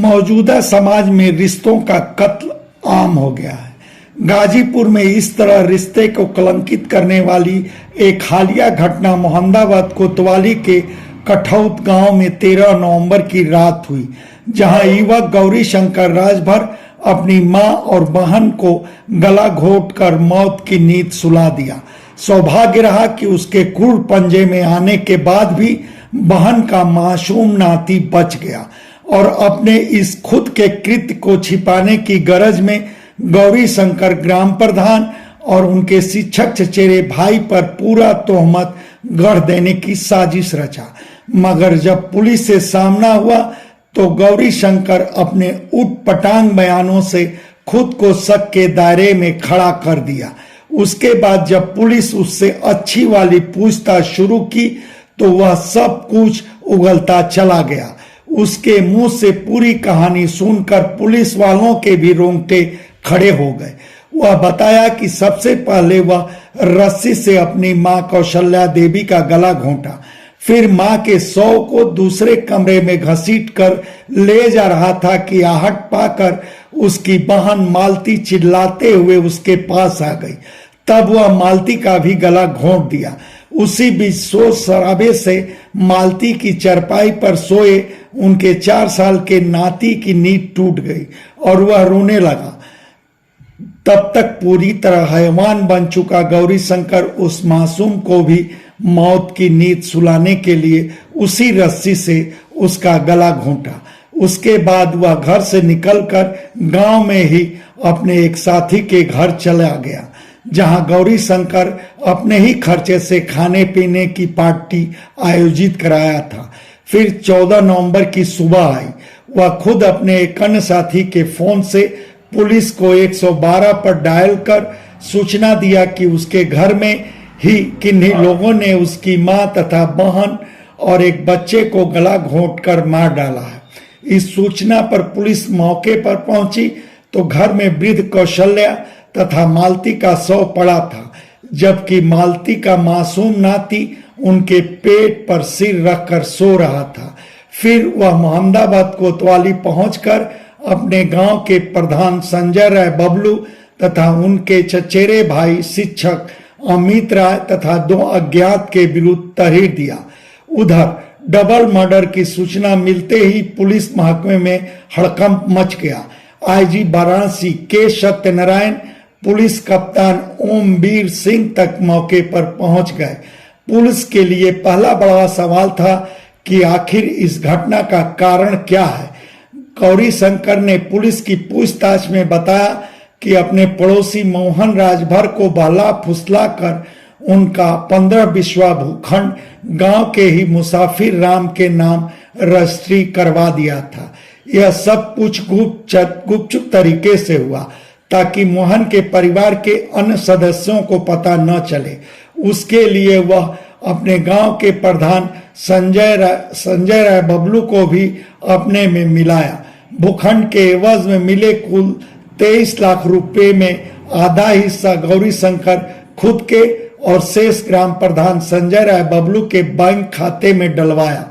मौजूदा समाज में रिश्तों का कत्ल आम हो गया है। गाजीपुर में इस तरह रिश्ते को कलंकित करने वाली एक हालिया घटना मोहम्मदाबाद कोतवाली के कठौत गांव में 13 नवंबर की रात हुई, जहां युवक गौरी शंकर राजभर अपनी मां और बहन को गला घोंटकर मौत की नींद सुला दिया। सौभाग्य रहा कि उसके क्रूर पंजे में आने के बाद भी बहन का मासूम नाती बच गया और अपने इस खुद के कृत्य को छिपाने की गरज में गौरी शंकर ग्राम प्रधान और उनके शिक्षक चचेरे भाई पर पूरा तोहमत गढ़ देने की साजिश रचा। मगर जब पुलिस से सामना हुआ तो गौरी शंकर अपने उटपटांग बयानों से खुद को शक के दायरे में खड़ा कर दिया। उसके बाद जब पुलिस उससे अच्छी वाली पूछताछ शुरू की तो वह सब कुछ उगलता चला गया। उसके मुंह से पूरी कहानी सुनकर पुलिस वालों के भी रोंगटे खड़े हो गए। वह बताया कि सबसे पहले वह रस्सी से अपनी मां कौशल्या देवी का गला घोंटा, फिर मां के शव को दूसरे कमरे में घसीटकर ले जा रहा था कि आहट पाकर उसकी बहन मालती चिल्लाते हुए उसके पास आ गई। तब वह मालती का भी गला घोंट दिया। उसी बीच शोर शराबे से मालती की चरपाई पर सोए उनके 4 साल के नाती की नींद टूट गई और वह रोने लगा। तब तक पूरी तरह हैवान बन चुका गौरी शंकर उस मासूम को भी मौत की नींद सुलाने के लिए उसी रस्सी से उसका गला घोंटा। उसके बाद वह घर से निकलकर गांव में ही अपने एक साथी के घर चला गया, जहां गौरी शंकर अपने ही खर्चे से खाने पीने की पार्टी आयोजित कराया था। फिर 14 नवंबर की सुबह आई। वह खुद अपने एक अन्य साथी के फोन से पुलिस को 112 पर डायल कर सूचना दिया कि उसके घर में ही किन्हीं लोगों ने उसकी मां तथा बहन और एक बच्चे को गला घोंटकर मार डाला है। इस सूचना पर पुलिस मौके पर पहुंची तो घर में वृद्ध कौशल्या तथा मालती का शव पड़ा था, जबकि मालती का मासूम नाती उनके पेट पर सिर रखकर सो रहा था। फिर वह मोहम्मदाबाद कोतवाली पहुंचकर अपने गांव के प्रधान संजय राय बबलू तथा उनके चचेरे भाई शिक्षक अमित राय तथा 2 अज्ञात के विरुद्ध तहरीर दिया। उधर डबल मर्डर की सूचना मिलते ही पुलिस महकमे में हड़कंप मच गया। आईजी वाराणसी के सत्यनारायण, पुलिस कप्तान ओमवीर सिंह तक मौके पर पहुंच गए। पुलिस के लिए पहला बड़ा सवाल था कि आखिर इस घटना का कारण क्या है। गौरी शंकर ने पुलिस की पूछताछ में बताया कि अपने पड़ोसी मोहन राजभर को बहला फुसला कर उनका 15 बिस्वा भूखंड गांव के ही मुसाफिर राम के नाम रजिस्ट्री करवा दिया था। यह सब कुछ गुपचुप तरीके से हुआ ताकि मोहन के परिवार के अन्य सदस्यों को पता न चले। उसके लिए वह अपने गांव के प्रधान संजय राय बबलू को भी अपने में मिलाया। भूखंड के एवज में मिले कुल 23 लाख रुपए में आधा हिस्सा गौरी शंकर खुद के और शेष ग्राम प्रधान संजय राय बबलू के बैंक खाते में डलवाया।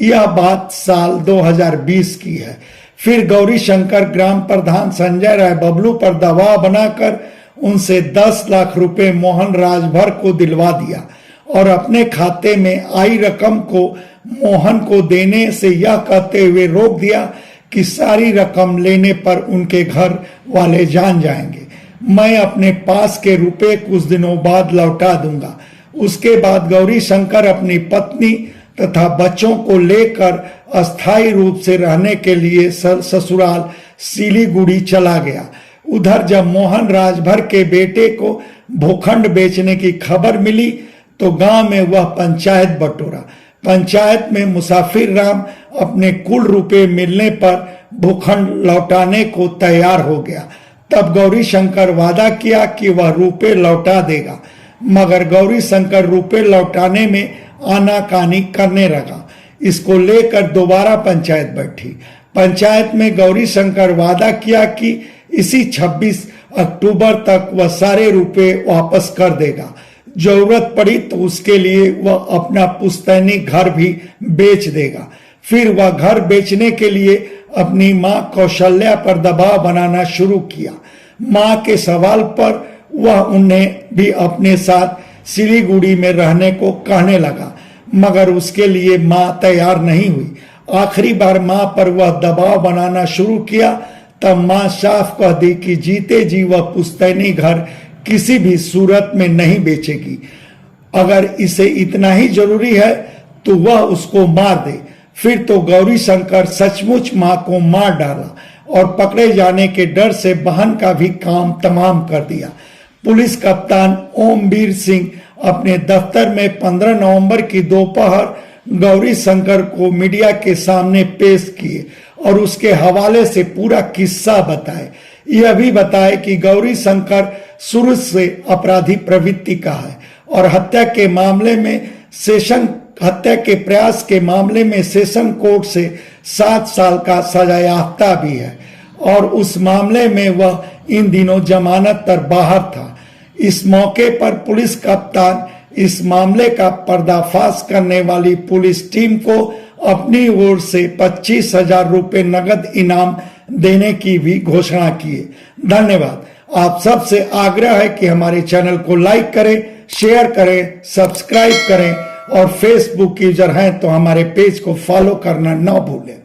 यह बात साल 2020 की है। फिर गौरी शंकर ग्राम प्रधान संजय राय बबलू पर दबाव बनाकर उनसे 10 लाख रुपए मोहन राजभर को दिलवा दिया और अपने खाते में आई रकम को मोहन को देने से यह कहते हुए रोक दिया कि सारी रकम लेने पर उनके घर वाले जान जाएंगे। मैं अपने पास के रुपए कुछ दिनों बाद लौटा दूंगा। उसके बाद गौरी शंकर अपनी पत्नी तथा बच्चों को लेकर अस्थायी रूप से रहने के लिए ससुराल सिलीगुड़ी चला गया। उधर जब मोहन राजभर के बेटे को भूखंड बेचने की खबर मिली तो गांव में वह पंचायत बटोरा। पंचायत में मुसाफिर राम अपने कुल रुपए मिलने पर भूखंड लौटाने को तैयार हो गया। तब गौरी शंकर वादा किया कि वह रुपए लौटा देगा, मगर गौरी शंकर रुपए लौटाने में आनाकानी करने लगा। इसको लेकर दोबारा पंचायत बैठी। पंचायत में गौरी शंकर वादा किया कि इसी 26 अक्टूबर तक वह सारे रुपए वापस कर देगा। जरूरत पड़ी तो उसके लिए वह अपना पुश्तैनी घर भी बेच देगा। फिर वह घर बेचने के लिए अपनी मां कौशल्या पर दबाव बनाना शुरू किया। मां के सवाल पर वह उन्हें भी अपने साथ सिलीगुड़ी में रहने को कहने लगा, मगर उसके लिए मां तैयार नहीं हुई। आखिरी बार मां पर वह दबाव बनाना शुरू किया तब मां साफ कह दी कि जीते जी वह पुश्तैनी घर किसी भी सूरत में नहीं बेचेगी। अगर इसे इतना ही जरूरी है तो वह उसको मार दे। फिर तो गौरी शंकर सचमुच मां को मार डाला और पकड़े जाने के डर से बहन का भी काम तमाम कर दिया। पुलिस कप्तान ओमवीर सिंह अपने दफ्तर में 15 नवंबर की दोपहर गौरी शंकर को मीडिया के सामने पेश किए और उसके हवाले से पूरा किस्सा बताए। यह भी बताए कि गौरी शंकर शुरू से अपराधी प्रवृत्ति का है और हत्या के प्रयास के मामले में सेशन कोर्ट से 7 साल का सजायाफ्ता भी है और उस मामले में वह इन दिनों जमानत पर बाहर था। इस मौके पर पुलिस कप्तान इस मामले का पर्दाफाश करने वाली पुलिस टीम को अपनी ओर से 25,000 रुपए नगद इनाम देने की भी घोषणा की। धन्यवाद। आप सबसे आग्रह है कि हमारे चैनल को लाइक करें, शेयर करें, सब्सक्राइब करें और फेसबुक यूजर हैं तो हमारे पेज को फॉलो करना न भूलें।